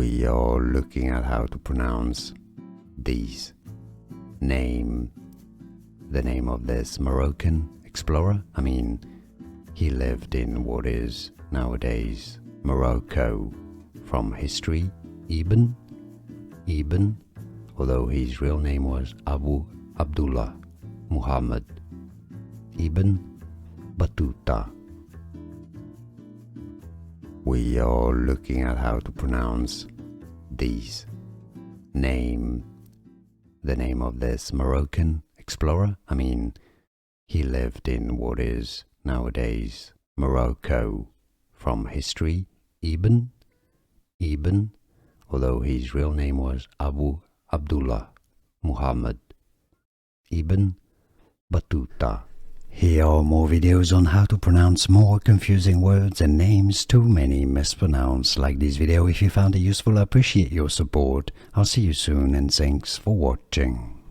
We are looking at how to pronounce these. The name of this Moroccan explorer. He lived in what is nowadays Morocco. From history, Ibn, although his real name was Abu Abdullah Muhammad Ibn Battuta. We are looking at how to pronounce these. The name of this Moroccan explorer. He lived in what is nowadays Morocco. From history, Ibn, although his real name was Abu Abdullah Muhammad Ibn Battuta. Here are more videos on how to pronounce more confusing words and names too many mispronounced. Like this video if you found it useful. I appreciate your support. I'll see you soon and thanks for watching.